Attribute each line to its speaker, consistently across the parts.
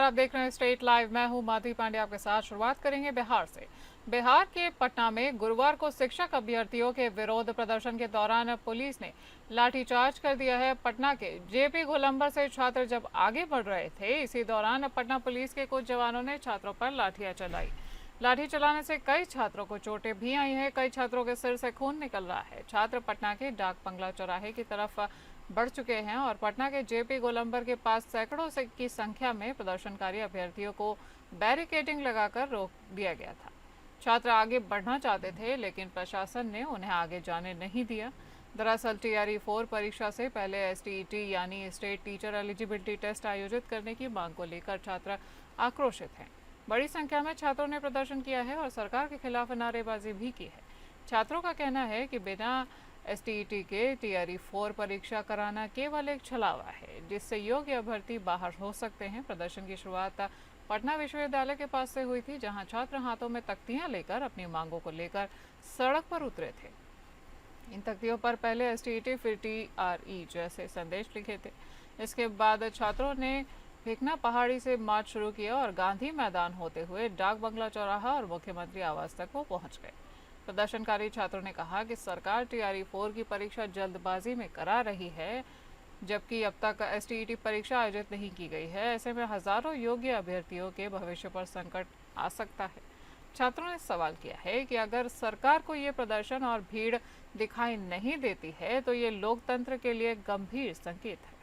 Speaker 1: आप देख रहे हैं स्टेट लाइव। मैं हूं माधवी पांडे आपके साथ। शुरुआत करेंगे बिहार से। बिहार के पटना में गुरुवार को शिक्षक अभ्यर्थियों के विरोध प्रदर्शन के दौरान पुलिस ने लाठीचार्ज कर दिया है। पटना के जेपी गोलंबर से छात्र जब आगे बढ़ रहे थे, इसी दौरान पटना पुलिस के कुछ जवानों ने छात्रों पर लाठियां चलाई। लाठी चलाने से कई छात्रों को चोटें भी आई हैं। कई छात्रों के सिर से खून निकल रहा है। छात्र पटना के डाक बंगला चौराहे की तरफ बढ़ चुके हैं और पटना के जेपी गोलंबर के पास सैकड़ों से की संख्या में प्रदर्शनकारी अभ्यर्थियों को बैरिकेडिंग लगाकर रोक दिया गया था। छात्र आगे बढ़ना चाहते थे, लेकिन प्रशासन ने उन्हें आगे जाने नहीं दिया। दरअसल टीआरई 4 परीक्षा से पहले एसटीईटी यानी स्टेट टीचर एलिजिबिलिटी टेस्ट आयोजित करने की मांग को लेकर छात्र आक्रोशित हैं। बड़ी संख्या में छात्रों ने प्रदर्शन किया है और सरकार के खिलाफ नारेबाजी भी की है। छात्रों का कहना है कि बिना एसटीईटी के टीआरई 4 परीक्षा कराना केवल एक छलावा है, जिससे योग्य अभ्यर्थी बाहर हो सकते हैं। प्रदर्शन की शुरुआत पटना विश्वविद्यालय के पास से हुई थी, जहां छात्र हाथों में तख्तियां लेकर अपनी मांगों को लेकर सड़क पर उतरे थे। इन तख्तियों पर पहले एसटीईटी फिर टीआरई जैसे संदेश लिखे थे। इसके बाद छात्रों ने फेंकना पहाड़ी से मार्च शुरू किया और गांधी मैदान होते हुए डाक बंगला चौराहा और मुख्यमंत्री आवास तक वो पहुंच गए। प्रदर्शनकारी छात्रों ने कहा कि सरकार टीआरई 4 की परीक्षा जल्दबाजी में करा रही है, जबकि अब तक एसटीईटी परीक्षा आयोजित नहीं की गई है। ऐसे में हजारों योग्य अभ्यर्थियों के भविष्य पर संकट आ सकता है। छात्रों ने सवाल किया है कि अगर सरकार को ये प्रदर्शन और भीड़ दिखाई नहीं देती है, तो ये लोकतंत्र के लिए गंभीर संकेत है।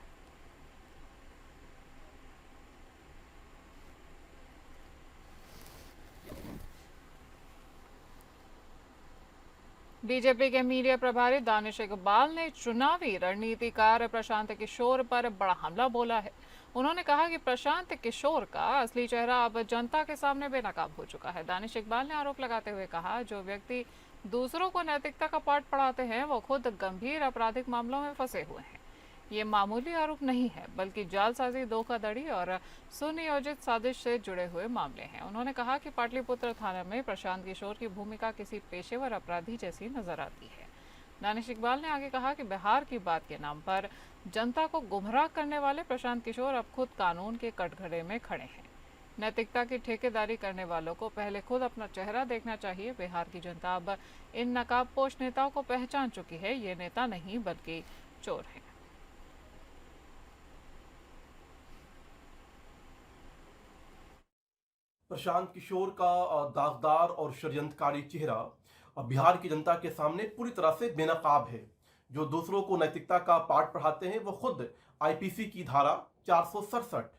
Speaker 1: बीजेपी के मीडिया प्रभारी दानिश इकबाल ने चुनावी रणनीतिकार प्रशांत किशोर पर बड़ा हमला बोला है। उन्होंने कहा कि प्रशांत किशोर का असली चेहरा अब जनता के सामने बेनकाब हो चुका है। दानिश इकबाल ने आरोप लगाते हुए कहा, जो व्यक्ति दूसरों को नैतिकता का पाठ पढ़ाते हैं, वो खुद गंभीर आपराधिक मामलों में फंसे हुए हैं। ये मामूली आरोप नहीं है, बल्कि जालसाजी, धोखाधड़ी और सुनियोजित साजिश से जुड़े हुए मामले हैं। उन्होंने कहा कि पाटलिपुत्र थाना में प्रशांत किशोर की भूमिका किसी पेशेवर अपराधी जैसी नजर आती है। दानिश इकबाल ने आगे कहा कि बिहार की बात के नाम पर जनता को गुमराह करने वाले प्रशांत किशोर अब खुद कानून के कटघरे में खड़े हैं। नैतिकता की ठेकेदारी करने वालों को पहले खुद अपना चेहरा देखना चाहिए। बिहार की जनता अब इन नकाबपोश नेताओं को पहचान चुकी है। ये नेता नहीं, बल्कि चोर हैं।
Speaker 2: प्रशांत किशोर का दागदार और षड्यंत्रकारी चेहरा बिहार की जनता के सामने पूरी तरह से बेनकाब है। जो दूसरों को नैतिकता का पाठ पढ़ाते हैं, वो खुद आईपीसी की धारा 467,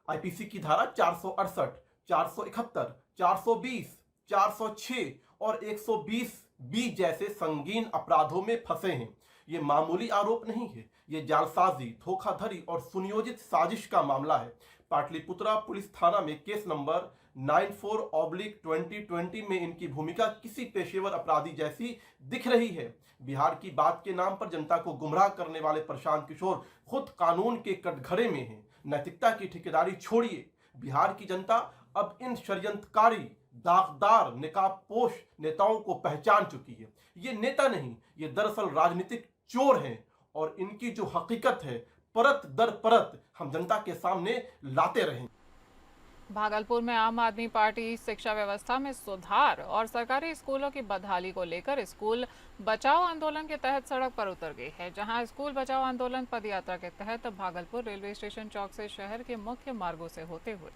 Speaker 2: आईपीसी की धारा 468, 471, 420, 406 और 120 बी जैसे संगीन अपराधों में फंसे हैं। ये मामूली आरोप नहीं है, ये जालसाजी, धोखाधड़ी और सुनियोजित साजिश का मामला है। पाटलिपुत्रा पुलिस थाना में केस नंबर 94/2020 में इनकी भूमिका किसी पेशेवर अपराधी जैसी दिख रही है। बिहार की बात के नाम पर जनता को गुमराह करने वाले प्रशांत किशोर खुद कानून के कटघरे में हैं। नैतिकता की ठेकेदारी छोड़िए। बिहार की जनता अब इन षड्यंत्रकारी, दागदार, निकाबपोश नेताओं को पहचान चुकी है। ये नेता नहीं, ये दरअसल राजनीतिक चोर हैं और इनकी जो हकीकत है, परत दर परत हम जनता के सामने लाते रहें।
Speaker 1: भागलपुर में आम आदमी पार्टी शिक्षा व्यवस्था में सुधार और सरकारी स्कूलों की बदहाली को लेकर स्कूल बचाओ आंदोलन के तहत सड़क पर उतर गई है। जहां स्कूल बचाओ आंदोलन पदयात्रा के तहत भागलपुर रेलवे स्टेशन चौक से शहर के मुख्य मार्गों से होते हुए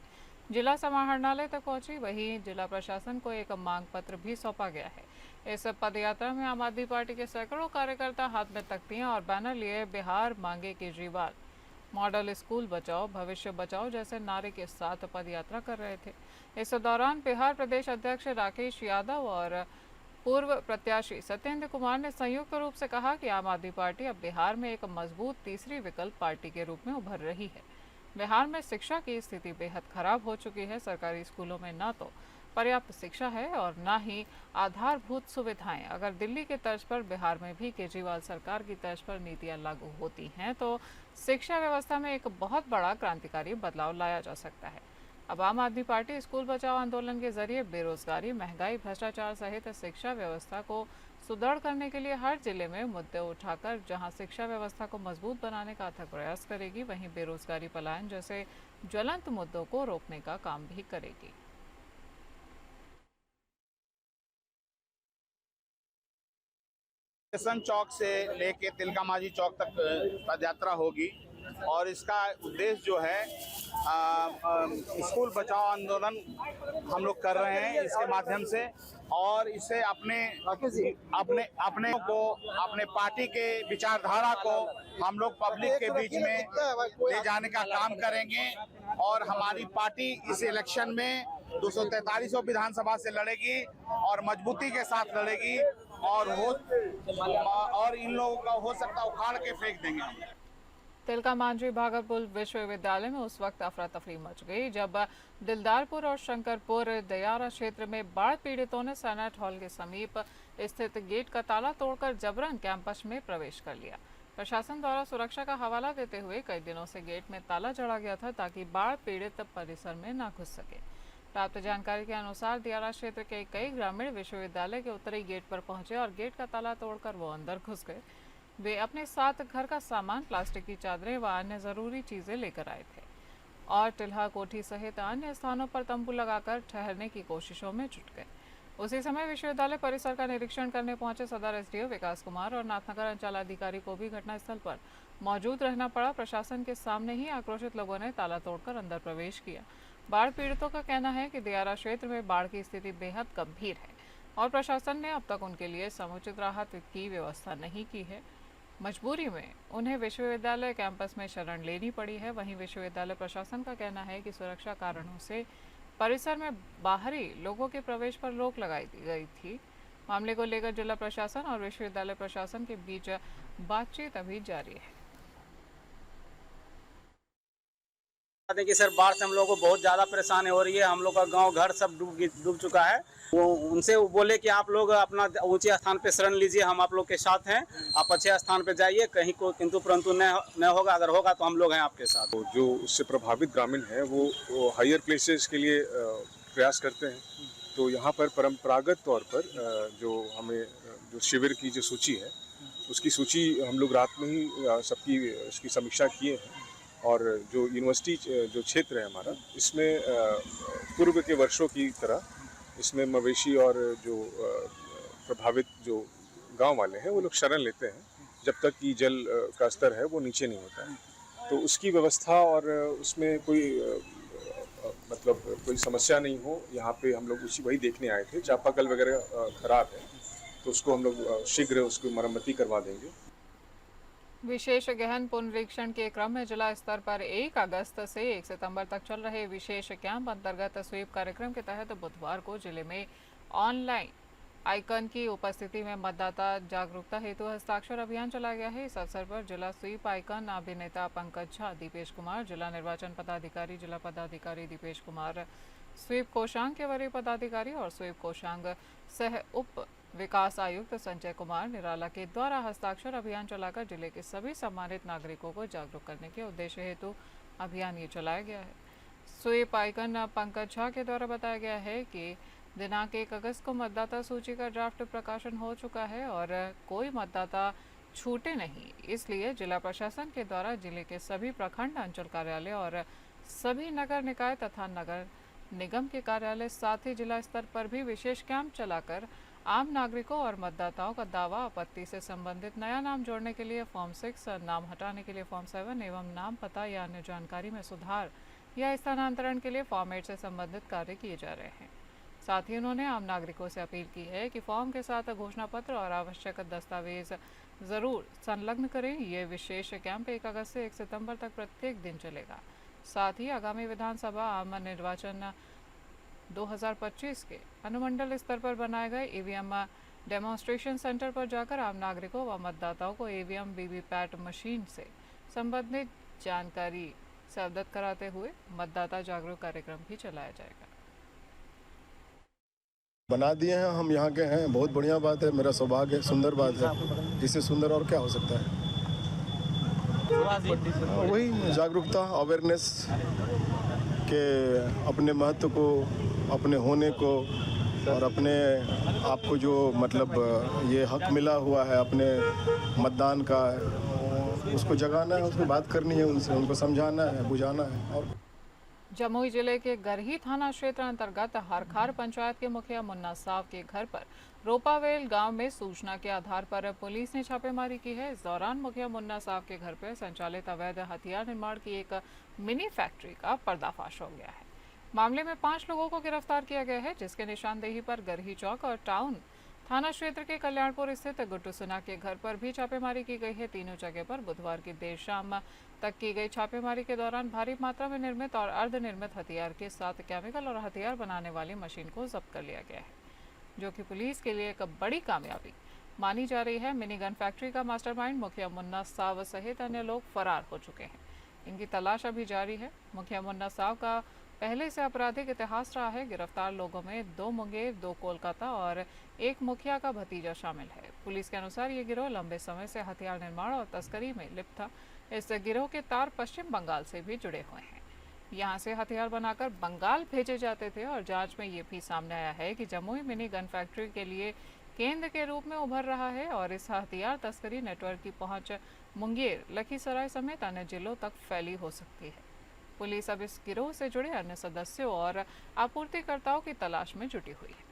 Speaker 1: जिला समाहरणालय तक पहुंची, वहीं जिला प्रशासन को एक मांग पत्र भी सौंपा गया है। इस पदयात्रा में आम आदमी पार्टी के सैकड़ों कार्यकर्ता हाथ में तख्तियां और बैनर लिए बिहार मांगे केजरीवाल, मॉडल स्कूल बचाओ, भविष्य बचाओ जैसे नारे के साथ पदयात्रा कर रहे थे। इस दौरान बिहार प्रदेश अध्यक्ष राकेश यादव और पूर्व प्रत्याशी सत्येंद्र कुमार ने संयुक्त रूप से कहा कि आम आदमी पार्टी अब बिहार में एक मजबूत तीसरी विकल्प पार्टी के रूप में उभर रही है। बिहार में शिक्षा की स्थिति बेहद खराब हो चुकी है। सरकारी स्कूलों में न तो पर्याप्त शिक्षा है और न ही आधारभूत सुविधाएं। अगर दिल्ली के तर्ज पर बिहार में भी केजरीवाल सरकार की तर्ज पर नीतियां लागू होती हैं, तो शिक्षा व्यवस्था में एक बहुत बड़ा क्रांतिकारी बदलाव लाया जा सकता है। अब आम आदमी पार्टी स्कूल बचाओ आंदोलन के जरिए बेरोजगारी, महंगाई, भ्रष्टाचार सहित शिक्षा व्यवस्था को सुदृढ़ करने के लिए हर जिले में मुद्दे उठाकर जहां शिक्षा व्यवस्था को मजबूत बनाने का अथक प्रयास करेगी, वहीं बेरोजगारी, पलायन जैसे ज्वलंत मुद्दों को रोकने का काम भी करेगी।
Speaker 3: स्टेशन चौक से लेके तिलका मांझी चौक तक पद यात्रा होगी और इसका उद्देश्य जो है स्कूल बचाओ आंदोलन हम लोग कर रहे हैं इसके माध्यम से, और इससे अपने पार्टी के विचारधारा को हम लोग पब्लिक के बीच में ले जाने का काम करेंगे। और हमारी पार्टी इस इलेक्शन में 243 विधानसभा से लड़ेगी और मजबूती के साथ लड़ेगी, और इन लोगों का हो सकता उखाड़ के फेंक देंगे हम।
Speaker 1: तिलका मांझी भागलपुर विश्वविद्यालय में उस वक्त अफरा तफरी मच गई जब दिलदारपुर और शंकरपुर दयारा क्षेत्र में बाढ़ पीड़ितों ने सेनेट हॉल के समीप स्थित गेट का ताला तोड़कर जबरन कैंपस में प्रवेश कर लिया। प्रशासन द्वारा सुरक्षा का हवाला देते हुए कई दिनों से गेट में ताला जड़ा गया था ताकि बाढ़ पीड़ित परिसर में न घुस सके। प्राप्त जानकारी के अनुसार दियारा क्षेत्र के कई ग्रामीण विश्वविद्यालय के उत्तरी गेट पर पहुंचे और गेट का ताला तोड़कर वो अंदर घुस गए। वे अपने साथ घर का सामान, प्लास्टिक की चादरें व अन्य जरूरी चीजें लेकर आए थे और टिल्हा कोठी सहित अन्य स्थानों पर तंबू लगाकर ठहरने की कोशिशों में जुट गए। उसी समय विश्वविद्यालय परिसर का निरीक्षण करने पहुंचे सदर एसडीओ विकास कुमार और नाथनगर अंचल अधिकारी को भी घटनास्थल पर मौजूद रहना पड़ा। प्रशासन के सामने ही आक्रोशित लोगों ने ताला तोड़कर अंदर प्रवेश किया। बाढ़ पीड़ितों का कहना है कि दियारा क्षेत्र में बाढ़ की स्थिति बेहद गंभीर है और प्रशासन ने अब तक उनके लिए समुचित राहत की व्यवस्था नहीं की है। मजबूरी में उन्हें विश्वविद्यालय कैंपस में शरण लेनी पड़ी है। वहीं विश्वविद्यालय प्रशासन का कहना है कि सुरक्षा कारणों से परिसर में बाहरी लोगों के प्रवेश पर रोक लगाई गई थी। मामले को लेकर जिला प्रशासन और विश्वविद्यालय प्रशासन के बीच बातचीत अभी जारी है।
Speaker 4: कि सर बाढ़ से हम लोग को बहुत ज़्यादा परेशानी हो रही है। हम लोग का गांव घर सब डूब चुका है। वो उनसे बोले कि आप लोग अपना ऊंचे स्थान पे शरण लीजिए, हम आप लोग के साथ हैं, आप अच्छे स्थान पे जाइए, कहीं को किंतु परंतु न होगा, अगर होगा तो हम लोग हैं आपके साथ।
Speaker 5: तो जो उससे प्रभावित ग्रामीण हैं वो हायर प्लेसेस के लिए प्रयास करते हैं। तो यहाँ पर परंपरागत तौर पर जो शिविर की जो सूची है उसकी सूची हम लोग रात में ही सबकी उसकी समीक्षा किए हैं। और जो यूनिवर्सिटी जो क्षेत्र है हमारा, इसमें पूर्व के वर्षों की तरह इसमें मवेशी और जो प्रभावित जो गांव वाले हैं वो लोग शरण लेते हैं जब तक कि जल का स्तर है वो नीचे नहीं होता है। तो उसकी व्यवस्था और उसमें कोई मतलब कोई समस्या नहीं हो, यहाँ पे हम लोग वही देखने आए थे। चापाकल वगैरह खराब है तो उसको हम लोग शीघ्र उसकी मरम्मती करवा देंगे।
Speaker 1: विशेष गहन पुनरीक्षण के क्रम में जिला स्तर पर 1 अगस्त से 1 सितंबर तक चल रहे विशेष कैंप अंतर्गत स्वीप कार्यक्रम के तहत बुधवार को जिले में ऑनलाइन आइकन की उपस्थिति में मतदाता जागरूकता हेतु हस्ताक्षर अभियान चलाया गया है। इस अवसर पर जिला स्वीप आइकन अभिनेता पंकज झा, दीपेश कुमार, जिला निर्वाचन पदाधिकारी, जिला पदाधिकारी दीपेश कुमार, स्वीप कोषांग के वरीय पदाधिकारी और स्वीप कोषांग सह उप विकास आयुक्त संजय कुमार निराला के द्वारा हस्ताक्षर अभियान चलाकर जिले के सभी सम्मानित नागरिकों को जागरूक करने के उद्देश्य हेतु अभियान ये चलाया गया है। स्वीप आइकन पंकज झा के द्वारा बताया गया है कि दिनांक 1 अगस्त को मतदाता सूची का ड्राफ्ट प्रकाशन हो चुका है और कोई मतदाता छूटे नहीं, इसलिए जिला प्रशासन के द्वारा जिले के सभी प्रखंड अंचल कार्यालय और सभी नगर निकाय तथा नगर निगम के कार्यालय, साथ ही जिला स्तर पर भी विशेष कैंप चलाकर आम नागरिकों और मतदाताओं का दावा, आपत्ति से संबंधित नया नाम जोड़ने के लिए फॉर्म 6, नाम हटाने के लिए फॉर्म 7 एवं नाम, पता या अन्य जानकारी में सुधार या स्थानांतरण के लिए फॉर्म 8 से संबंधित कार्य किए जा रहे हैं। साथ ही उन्होंने आम नागरिकों से अपील की है कि फॉर्म के साथ घोषणा पत्र और आवश्यक दस्तावेज जरूर संलग्न करें। ये विशेष कैंप 1 अगस्त से 1 सितंबर तक प्रत्येक दिन चलेगा। साथ ही आगामी विधानसभा आम निर्वाचन 2025 के अनुमंडल स्तर पर बनाए गए ईवीएम डेमोन्स्ट्रेशन सेंटर पर जाकर आम नागरिकों व मतदाताओं को ईवीएम वीवीपैट मशीन से संबंधित जानकारी से अवगत कराते हुए मतदाता जागरूक कार्यक्रम भी चलाया जाएगा।
Speaker 6: बना दिए हैं, हम यहाँ के हैं, बहुत बढ़िया बात है, मेरा सौभाग्य है, सुंदर बात है। इससे सुंदर और क्या हो सकता है। वही जागरूकता, अवेयरनेस के अपने महत्व को, अपने होने को और अपने आप को जो मतलब ये हक मिला हुआ है अपने मतदान का, उसको जगाना है, उसको बात करनी है उनसे, उनको समझाना है, बुझाना है। और
Speaker 1: जमुई जिले के गरही थाना क्षेत्र अंतर्गत हरखार पंचायत के मुखिया मुन्ना साव के घर पर रोपावेल गांव में सूचना के आधार पर पुलिस ने छापेमारी की है। इस दौरान मुखिया मुन्ना साव के घर पर संचालित अवैध हथियार निर्माण की एक मिनी फैक्ट्री का पर्दाफाश हो गया है। मामले में 5 लोगों को गिरफ्तार किया गया है, जिसके निशानदेही पर गरही चौक और टाउन थाना क्षेत्र के कल्याणपुर स्थित गुड्डू सिन्हा के घर पर भी छापेमारी की गई है। तीनों जगह पर बुधवार की देर शाम तक की गई छापेमारी के दौरान भारी मात्रा में निर्मित और अर्धनिर्मित हथियार के साथ केमिकल और हथियार बनाने वाली मशीन को जब्त कर लिया गया है, जो कि पुलिस के लिए एक बड़ी कामयाबी मानी जा रही है। मिनी गन फैक्ट्री का मास्टरमाइंड मुखिया मुन्ना साव सहित अन्य लोग फरार हो चुके हैं। इनकी तलाश अभी जारी है। मुखिया मुन्ना साव का पहले से आपराधिक इतिहास रहा है। गिरफ्तार लोगों में 2 मुंगेर, 2 कोलकाता और 1 मुखिया का भतीजा शामिल है। पुलिस के अनुसार ये गिरोह लंबे समय से हथियार निर्माण और तस्करी में लिप्त था। इस गिरोह के तार पश्चिम बंगाल से भी जुड़े हुए हैं। यहाँ से हथियार बनाकर बंगाल भेजे जाते थे और जांच में ये भी सामने आया है कि जमुई मिनी गन फैक्ट्री के लिए केंद्र के रूप में उभर रहा है और इस हथियार तस्करी नेटवर्क की पहुंच मुंगेर, लखीसराय समेत अन्य जिलों तक फैली हो सकती है। पुलिस अब इस गिरोह से जुड़े अन्य सदस्यों और आपूर्तिकर्ताओं की तलाश में जुटी हुई है।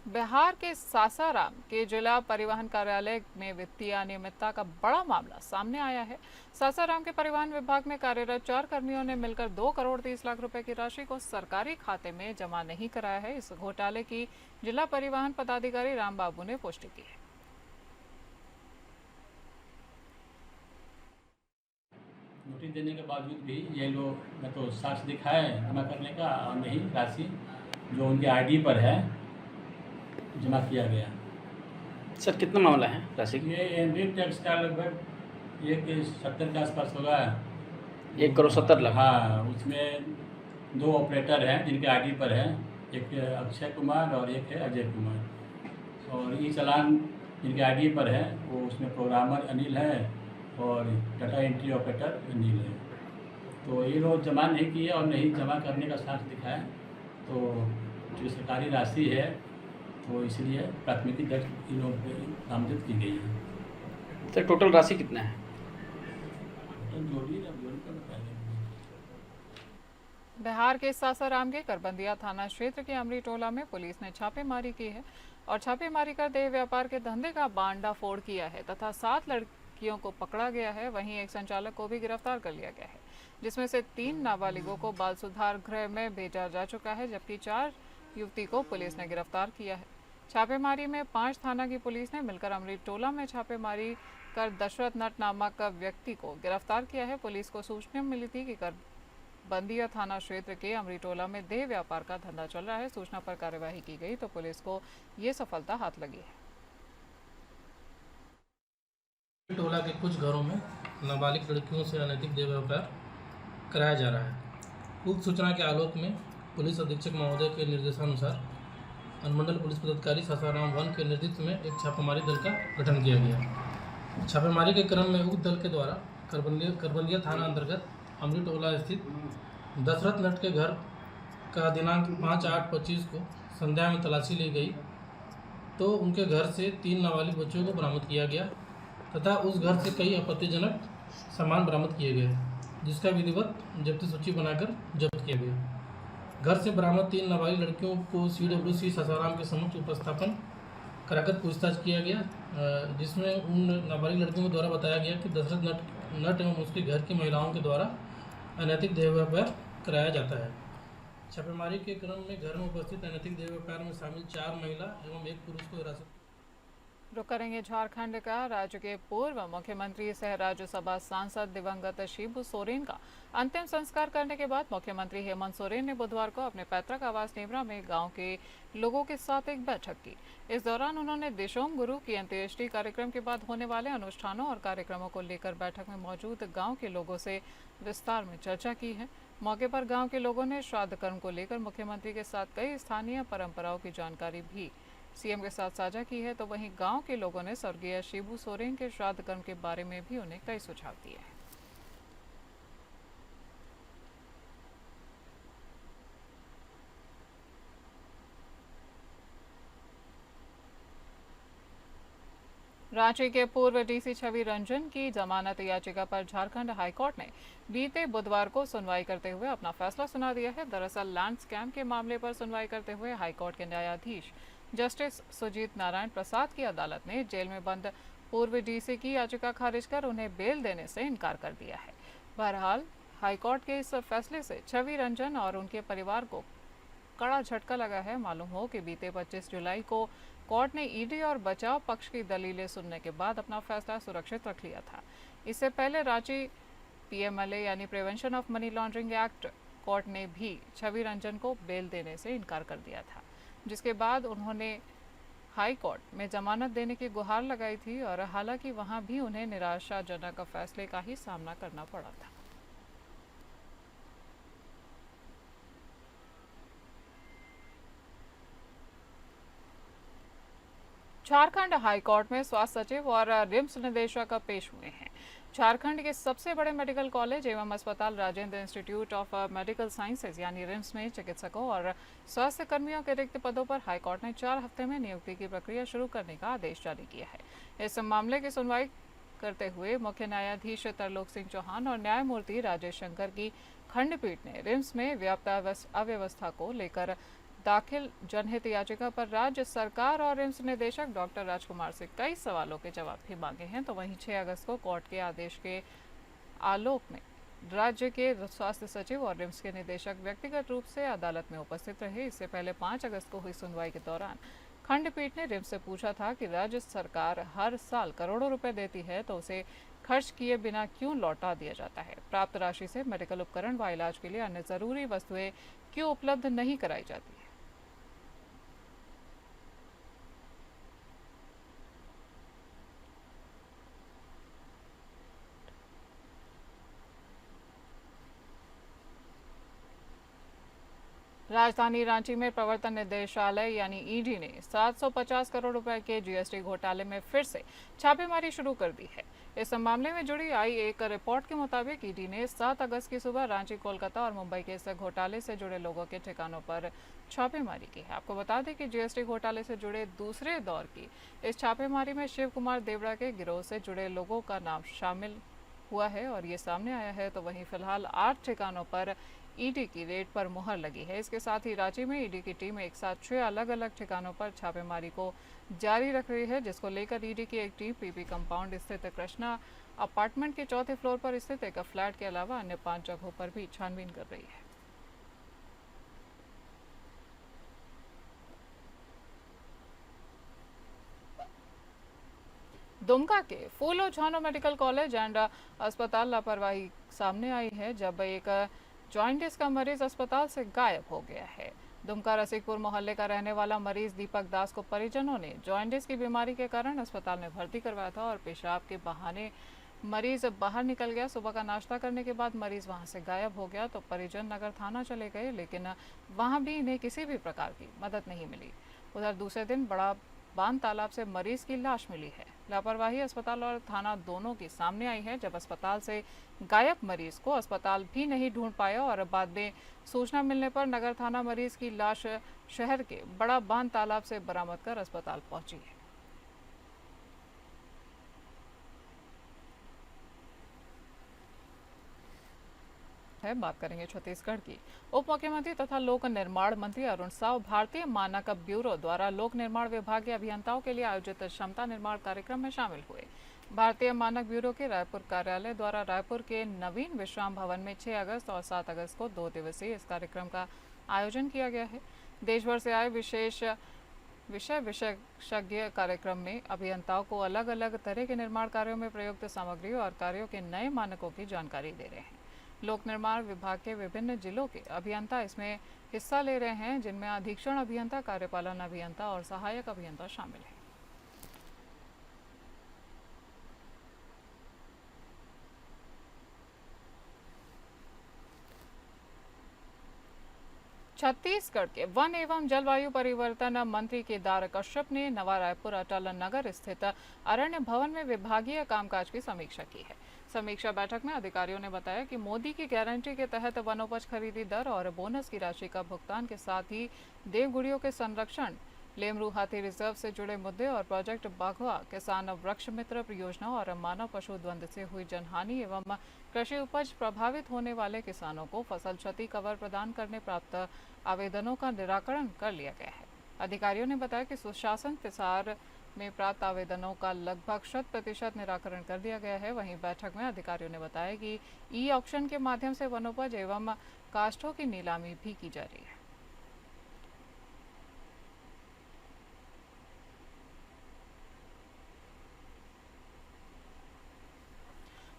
Speaker 1: बिहार के सासाराम के जिला परिवहन कार्यालय में वित्तीय अनियमितता का बड़ा मामला सामने आया है। सासाराम के परिवहन विभाग में कार्यरत 4 कर्मियों ने मिलकर 2 करोड़ 30 लाख रुपए की राशि को सरकारी खाते में जमा नहीं कराया है। इस घोटाले की जिला परिवहन पदाधिकारी राम बाबू ने पुष्टि की है।
Speaker 7: नोटिस देने के बावजूद भी ये लोग न तो साक्ष्य दिखाए जमा करने का और नहीं राशि जो उनके आईडी पर है जमा किया गया।
Speaker 8: सर कितना मामला है राशि की?
Speaker 7: ये इनकम टैक्स का लगभग 170 के आसपास होगा।
Speaker 8: 1 करोड़ 70 लाख।
Speaker 7: हाँ, उसमें 2 ऑपरेटर हैं जिनके आईडी पर है, एक अक्षय कुमार और एक है अजय कुमार। और ये चालान जिनके आईडी पर है वो उसमें प्रोग्रामर अनिल है और डाटा एंट्री ऑपरेटर अनिल है। तो ये लोग जमा नहीं किए और नहीं जमा करने का साक्ष्य दिखाया, तो जो सरकारी राशि है तो इसलिए प्राथमिकी दर्ज इन लोगों पर नामजद की गई है।
Speaker 8: सर टोटल राशि कितना है?
Speaker 1: बिहार के सासाराम के करबंदिया थाना क्षेत्र के अमरी टोला में पुलिस ने छापेमारी की है और छापेमारी कर देह व्यापार के धंधे का बांडाफोड़ किया है तथा 7 लड़कियों को पकड़ा गया है। वहीं एक संचालक को भी गिरफ्तार कर लिया गया है, जिसमें से 3 नाबालिगों को बाल सुधार गृह में भेजा जा चुका है, जबकि 4 युवती को पुलिस ने गिरफ्तार किया है। छापेमारी में 5 थाना की पुलिस ने मिलकर अमरी टोला में छापेमारी कर दशरथ नट नामक व्यक्ति को गिरफ्तार किया है। पुलिस को सूचना मिली थी कि करबंदिया थाना क्षेत्र के अमरी टोला में देह व्यापार का धंधा चल रहा है। सूचना पर कार्यवाही की गई तो पुलिस को ये सफलता हाथ लगी है।
Speaker 9: टोला के कुछ घरों में नाबालिग लड़कियों से अनैतिक देह व्यापार कराया जा रहा है। उक्त सूचना के आलोक में पुलिस अधीक्षक महोदय के निर्देशानुसार अनुमंडल पुलिस पदाधिकारी सासाराम 1 के नेतृत्व में एक छापेमारी दल का गठन किया गया। छापेमारी के क्रम में उक्त दल के द्वारा करबंदिया थाना अंतर्गत अमरी टोला स्थित दशरथ नट के घर का दिनांक 5/8/25 को संध्या में तलाशी ली गई तो उनके घर से 3 नाबालिग बच्चों को बरामद किया गया तथा उस घर से कई आपत्तिजनक सामान बरामद किए गए, जिसका विधिवत जब्ती सूची बनाकर जब्त किया गया। घर से बरामद 3 नाबालिग लड़कियों को CWC सासाराम के समक्ष उपस्थापन कराकर पूछताछ किया गया, जिसमें उन नाबालिग लड़कियों के द्वारा बताया गया कि दशरथ नट एवं उसके घर की महिलाओं के द्वारा अनैतिक देह व्यापार कराया जाता है। छापेमारी के क्रम में घर में उपस्थित अनैतिक देह व्यापार में शामिल 4 महिला एवं 1 पुरुष को हिरासत।
Speaker 1: रुक करेंगे झारखंड का। राज्य के पूर्व मुख्यमंत्री सह राज्यसभा सांसद दिवंगत शिबू सोरेन का अंतिम संस्कार करने के बाद मुख्यमंत्री हेमंत सोरेन ने बुधवार को अपने पैतृक आवास नेवरा में गांव के लोगों के साथ एक बैठक की। इस दौरान उन्होंने देशोम गुरु की अंत्येष्टि कार्यक्रम के बाद होने वाले अनुष्ठानों और कार्यक्रमों को लेकर बैठक में मौजूद गाँव के लोगों से विस्तार में चर्चा की है। मौके पर गाँव के लोगों ने श्राद्ध कर्म को लेकर मुख्यमंत्री के साथ कई स्थानीय परंपराओं की जानकारी भी सीएम के साथ साझा की है, तो वहीं गांव के लोगों ने स्वर्गीय शिबू सोरेन के श्राद्ध कर्म के बारे में भी उन्हें कई सुझाव दिए हैं। रांची के पूर्व डीसी छवि रंजन की जमानत याचिका पर झारखंड हाईकोर्ट ने बीते बुधवार को सुनवाई करते हुए अपना फैसला सुना दिया है। दरअसल लैंड स्कैम के मामले पर सुनवाई करते हुए हाईकोर्ट के न्यायाधीश जस्टिस सुजीत नारायण प्रसाद की अदालत ने जेल में बंद पूर्व डीसी की याचिका खारिज कर उन्हें बेल देने से इनकार कर दिया है। बहरहाल हाईकोर्ट के इस फैसले से छवि रंजन और उनके परिवार को कड़ा झटका लगा है। मालूम हो कि बीते 25 जुलाई को कोर्ट ने ईडी और बचाव पक्ष की दलीलें सुनने के बाद अपना फैसला सुरक्षित रख लिया था। इससे पहले रांची पीएमएलए यानी prevention of money laundering act court ने भी छवि रंजन को बेल देने से इनकार कर दिया था, जिसके बाद उन्होंने हाई कोर्ट में जमानत देने की गुहार लगाई थी और हालांकि वहां भी उन्हें निराशाजनक फैसले का ही सामना करना पड़ा था। झारखंड हाईकोर्ट में स्वास्थ्य सचिव और रिम्स निदेशक पेश हुए हैं। झारखंड के सबसे बड़े मेडिकल कॉलेज एवं अस्पताल Rajendra institute of medical sciences यानी रिम्स में चिकित्सकों और स्वास्थ्य कर्मियों के रिक्त पदों पर हाईकोर्ट ने 4 हफ्ते में नियुक्ति की प्रक्रिया शुरू करने का आदेश जारी किया है। इस मामले की सुनवाई करते हुए मुख्य न्यायाधीश तरलोक सिंह चौहान और न्यायमूर्ति राजेश शंकर की खंडपीठ ने रिम्स में व्याप्त अव्यवस्था को लेकर दाखिल जनहित याचिका पर राज्य सरकार और रिम्स निदेशक डॉक्टर राजकुमार से कई सवालों के जवाब भी मांगे हैं। तो वहीं 6 अगस्त को कोर्ट के आदेश के आलोक में राज्य के स्वास्थ्य सचिव और रिम्स के निदेशक व्यक्तिगत रूप से अदालत में उपस्थित रहे। इससे पहले 5 अगस्त को हुई सुनवाई के दौरान खंडपीठ ने रिम्स से पूछा था कि राज्य सरकार हर साल करोड़ों रुपए देती है तो उसे खर्च किए बिना क्यों लौटा दिया जाता है। प्राप्त राशि से मेडिकल उपकरण व इलाज के लिए अन्य जरूरी वस्तुएं क्यों उपलब्ध नहीं कराई जाती है। राजधानी रांची में प्रवर्तन निदेशालय यानी ईडी ने 750 करोड़ रुपए के जीएसटी घोटाले में फिर से छापेमारी शुरू कर दी है। इस मामले में जुड़ी आई एक रिपोर्ट के मुताबिक ईडी ने 7 अगस्त की सुबह रांची, कोलकाता और मुंबई के इस घोटाले से जुड़े लोगों के ठिकानों पर छापेमारी की है। आपको बता दें कि जीएसटी घोटाले से जुड़े दूसरे दौर की इस छापेमारी में शिव कुमार देवड़ा के गिरोह से जुड़े लोगों का नाम शामिल हुआ है और ये सामने आया है। तो वहीं फिलहाल 8 ठिकानों पर ईडी की रेड पर मुहर लगी है। इसके साथ ही रांची में ईडी की टीम एक साथ 6 अलग अलग ठिकानों पर छापेमारी को जारी रख रही है, जिसको लेकर ईडी की एक टीम पीपी कंपाउंड स्थित कृष्णा अपार्टमेंट के 4थे फ्लोर पर स्थित एक फ्लैट के अलावा अन्य 5 जगहों पर भी छानबीन कर रही है। दुमका के फूलो झानो मेडिकल कॉलेज एंड अस्पताल लापरवाही सामने आई है, जब एक जॉइंटिस का मरीज अस्पताल से गायब हो गया है। दुमका रसिकपुर मोहल्ले का रहने वाला मरीज दीपक दास को परिजनों ने जॉइंटिस की बीमारी के कारण अस्पताल में भर्ती करवाया था और पेशाब के बहाने मरीज बाहर निकल गया। सुबह का नाश्ता करने के बाद मरीज वहां से गायब हो गया तो परिजन नगर थाना चले गए, लेकिन वहां भी इन्हें किसी भी प्रकार की मदद नहीं मिली। उधर दूसरे दिन बड़ा बांध तालाब से मरीज की लाश मिली है। लापरवाही अस्पताल और थाना दोनों की सामने आई है, जब अस्पताल से गायब मरीज को अस्पताल भी नहीं ढूंढ पाया और बाद में सूचना मिलने पर नगर थाना मरीज की लाश शहर के बड़ा बांध तालाब से बरामद कर अस्पताल पहुंची है। बात करेंगे छत्तीसगढ़ की। उप मुख्यमंत्री तथा लोक निर्माण मंत्री अरुण साव भारतीय मानक ब्यूरो द्वारा लोक निर्माण विभागीय अभियंताओं के लिए आयोजित क्षमता निर्माण कार्यक्रम में शामिल हुए। भारतीय मानक ब्यूरो के रायपुर कार्यालय द्वारा रायपुर के नवीन विश्राम भवन में 6 अगस्त और 7 अगस्त को 2 दिवसीय इस कार्यक्रम का आयोजन किया गया है। देश भर से आए विशेषज्ञ कार्यक्रम में अभियंताओं को अलग अलग तरह के निर्माण कार्यों में प्रयुक्त सामग्री और कार्यों के नए मानकों की जानकारी दे रहे हैं। लोक निर्माण विभाग के विभिन्न जिलों के अभियंता इसमें हिस्सा ले रहे हैं, जिनमें अधीक्षण अभियंता, कार्यपालन अभियंता और सहायक अभियंता शामिल हैं। छत्तीसगढ़ के वन एवं जलवायु परिवर्तन मंत्री केदार कश्यप ने नवा रायपुर अटल नगर स्थित अरण्य भवन में विभागीय कामकाज की समीक्षा की है। समीक्षा बैठक में अधिकारियों ने बताया कि मोदी की गारंटी के तहत वनोपज खरीदी दर और बोनस की राशि का भुगतान के साथ ही देवगुड़ियों के संरक्षण लेमरू हाथी रिजर्व से जुड़े मुद्दे और प्रोजेक्ट बाघवा, किसान वृक्ष मित्र परियोजना और मानव पशु द्वंद्व से हुई जनहानि एवं कृषि उपज प्रभावित होने वाले किसानों को फसल क्षति कवर प्रदान करने प्राप्त आवेदनों का निराकरण कर लिया गया है। अधिकारियों ने बताया कि सुशासन प्रसार में प्राप्त आवेदनों का लगभग 100% निराकरण कर दिया गया है। वहीं बैठक में अधिकारियों ने बताया कि ई ऑक्शन के माध्यम से वनोपज एवं काष्ठों की नीलामी भी की जा रही है।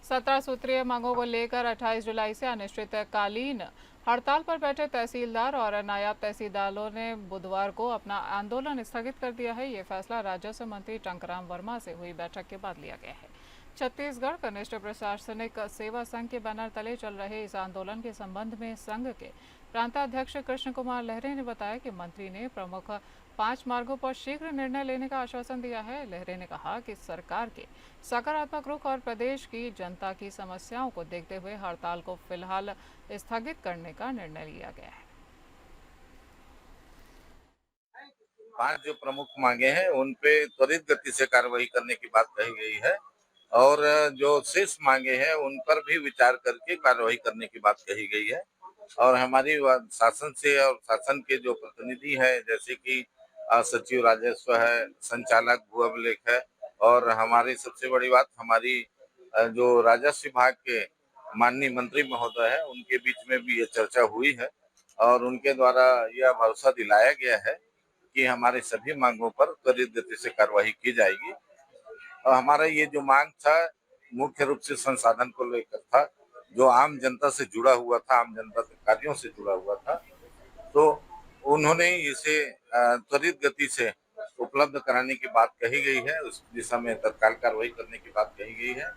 Speaker 1: सत्रह सूत्रीय मांगों को लेकर 28 जुलाई से अनिश्चितकालीन हड़ताल पर बैठे तहसीलदार और नायब तहसीलदारों ने बुधवार को अपना आंदोलन स्थगित कर दिया है। ये फैसला राजस्व मंत्री टंकराम वर्मा से हुई बैठक के बाद लिया गया है। छत्तीसगढ़ कनिष्ठ प्रशासनिक सेवा संघ के बैनर तले चल रहे इस आंदोलन के संबंध में संघ के प्रांताध्यक्ष कृष्ण कुमार लहरे ने बताया कि मंत्री ने प्रमुख 5 मार्गों पर शीघ्र निर्णय लेने का आश्वासन दिया है। लहरे ने कहा कि सरकार के सकारात्मक रुख और प्रदेश की जनता की समस्याओं को देखते हुए हड़ताल को फिलहाल स्थगित करने का निर्णय लिया गया है।
Speaker 3: 5 जो प्रमुख मांगे हैं उन पे त्वरित गति से कार्रवाई करने की बात कही गई है और जो शेष मांगे हैं उन पर भी विचार करके कार्रवाई करने की बात कही गई है। और हमारी शासन से और शासन के जो प्रतिनिधि है, जैसे कि सचिव राजस्व है, संचालक भू अभिलेख है, और हमारी सबसे बड़ी बात हमारी जो राजस्व विभाग के माननीय मंत्री महोदय है, उनके बीच में भी ये चर्चा हुई है और उनके द्वारा यह भरोसा दिलाया गया है कि हमारे सभी मांगों पर त्वरित गति से कार्रवाई की जाएगी। और हमारा ये जो मांग था मुख्य रूप से संसाधन को लेकर था, जो आम जनता से जुड़ा हुआ था, आम जनता के कार्यों से जुड़ा हुआ था, तो उन्होंने इसे त्वरित गति से उपलब्ध कराने की बात कही गई है। उस दिशा में तत्काल कार्रवाई करने की बात कही गई है।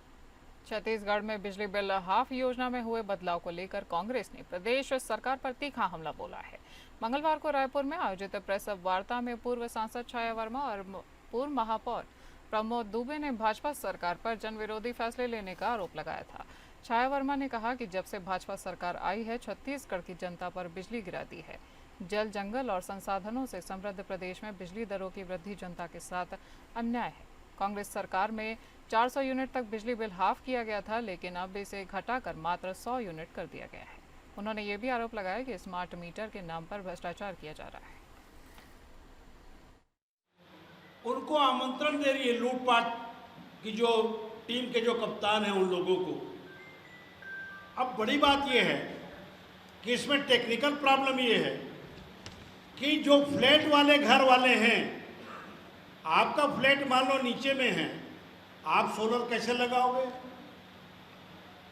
Speaker 1: छत्तीसगढ़ में बिजली बिल हाफ योजना में हुए बदलाव को लेकर कांग्रेस ने प्रदेश सरकार पर तीखा हमला बोला है। मंगलवार को रायपुर में आयोजित प्रेस वार्ता में पूर्व सांसद छाया वर्मा और पूर्व महापौर प्रमोद दुबे ने भाजपा सरकार पर जनविरोधी फैसले लेने का आरोप लगाया था। छाया वर्मा ने कहा कि जब से भाजपा सरकार आई है, छत्तीसगढ़ की जनता पर बिजली गिरा दी है। जल, जंगल और संसाधनों से समृद्ध प्रदेश में बिजली दरों की वृद्धि जनता के साथ अन्याय है। कांग्रेस सरकार में 400 यूनिट तक बिजली बिल हाफ किया गया था, लेकिन अब इसे घटाकर मात्र 100 यूनिट कर दिया गया है। उन्होंने ये भी आरोप लगाया कि स्मार्ट मीटर के नाम पर भ्रष्टाचार किया जा रहा है।
Speaker 10: उनको आमंत्रण दे रही है लूटपाट की जो टीम के जो कप्तान हैं उन लोगों को। अब बड़ी बात यह है कि इसमें टेक्निकल प्रॉब्लम ये है कि जो फ्लैट वाले घर वाले हैं, आपका फ्लैट मान लो नीचे में है, आप सोलर कैसे लगाओगे?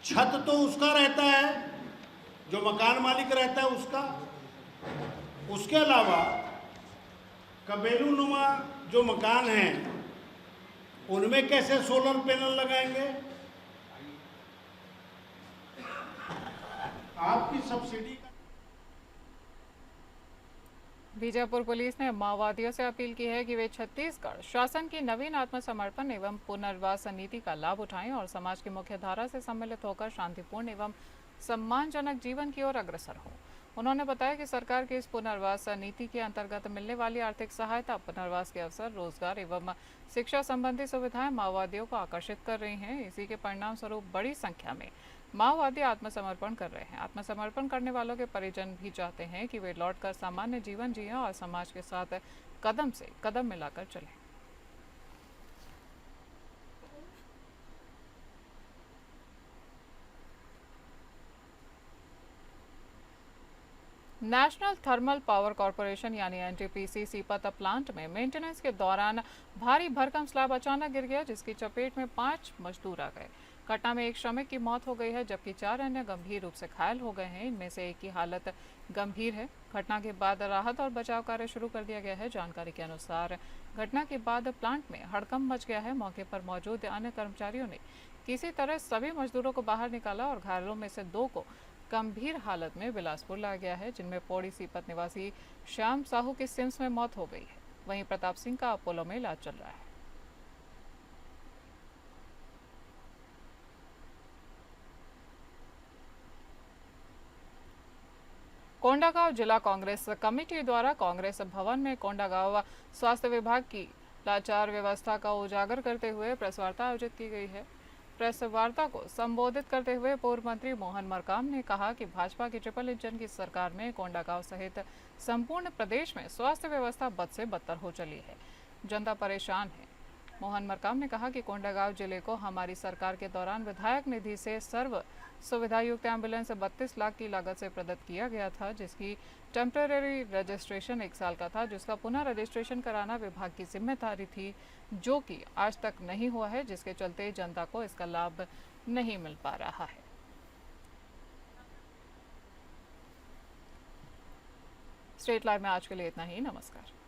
Speaker 10: छत तो उसका रहता है, जो मकान मालिक रहता है उसका। उसके अलावा कबेलूनुमा जो मकान हैं उनमें कैसे सोलर पैनल लगाएंगे? आपकी सब्सिडी का।
Speaker 1: बीजापुर पुलिस ने माओवादियों से अपील की है कि वे छत्तीसगढ़ शासन की नवीन आत्मसमर्पण एवं पुनर्वास नीति का लाभ उठाएं और समाज की मुख्य धारा से सम्मिलित होकर शांतिपूर्ण एवं सम्मानजनक जीवन की ओर अग्रसर हो। उन्होंने बताया कि सरकार की इस पुनर्वास नीति के अंतर्गत मिलने वाली आर्थिक सहायता, पुनर्वास के अवसर, रोजगार एवं शिक्षा संबंधी सुविधाएं माओवादियों को आकर्षित कर रही हैं। इसी के परिणाम स्वरूप बड़ी संख्या में माओवादी आत्मसमर्पण कर रहे हैं। आत्मसमर्पण करने वालों के परिजन भी चाहते हैं कि वे लौटकर सामान्य जीवन जिएं और समाज के साथ कदम से कदम मिलाकर चलें। नेशनल थर्मल पावर कॉरपोरेशन यानी एनटीपीसी सीपत प्लांट में मेंटेनेंस के दौरान भारी भरकम स्लैब अचानक गिर गया, जिसकी चपेट में 5 मजदूर आ गए। घटना में एक श्रमिक की मौत हो गई है, जबकि 4 अन्य गंभीर रूप से घायल हो गए हैं। इनमें से एक की हालत गंभीर है। घटना के बाद राहत और बचाव कार्य शुरू कर दिया गया है। जानकारी के अनुसार घटना के बाद प्लांट में हड़कंप मच गया है। मौके पर मौजूद अन्य कर्मचारियों ने किसी तरह सभी मजदूरों को बाहर निकाला और घायलों में से 2 को गंभीर हालत में बिलासपुर लाया गया है, जिनमें पौड़ी सीपत निवासी श्याम साहू की सिम्स में मौत हो गई है। वहीं प्रताप सिंह का अपोलो में इलाज चल रहा है। कोंडागांव जिला कांग्रेस कमेटी द्वारा कांग्रेस भवन में कोंडागांव स्वास्थ्य विभाग की लाचार व्यवस्था का उजागर करते हुए प्रेस वार्ता आयोजित की गई है। प्रेस वार्ता को संबोधित करते हुए पूर्व मंत्री मोहन मरकाम ने कहा कि भाजपा की ट्रिपल इंजन की सरकार में कोंडागांव सहित संपूर्ण प्रदेश में स्वास्थ्य व्यवस्था बद से बदतर हो चली है, जनता परेशान है। मोहन मरकाम ने कहा कि कोंडागांव जिले को हमारी सरकार के दौरान विधायक निधि से सर्व सुविधा युक्त एम्बुलेंस 32 लाख की लागत से प्रदत्त किया गया था, जिसकी टेम्परेरी रजिस्ट्रेशन 1 साल का था, जिसका पुनः रजिस्ट्रेशन कराना विभाग की जिम्मेदारी थी, जो कि आज तक नहीं हुआ है, जिसके चलते जनता को इसका लाभ नहीं मिल पा रहा है। स्टेट लाइव में आज के लिए इतना ही। नमस्कार।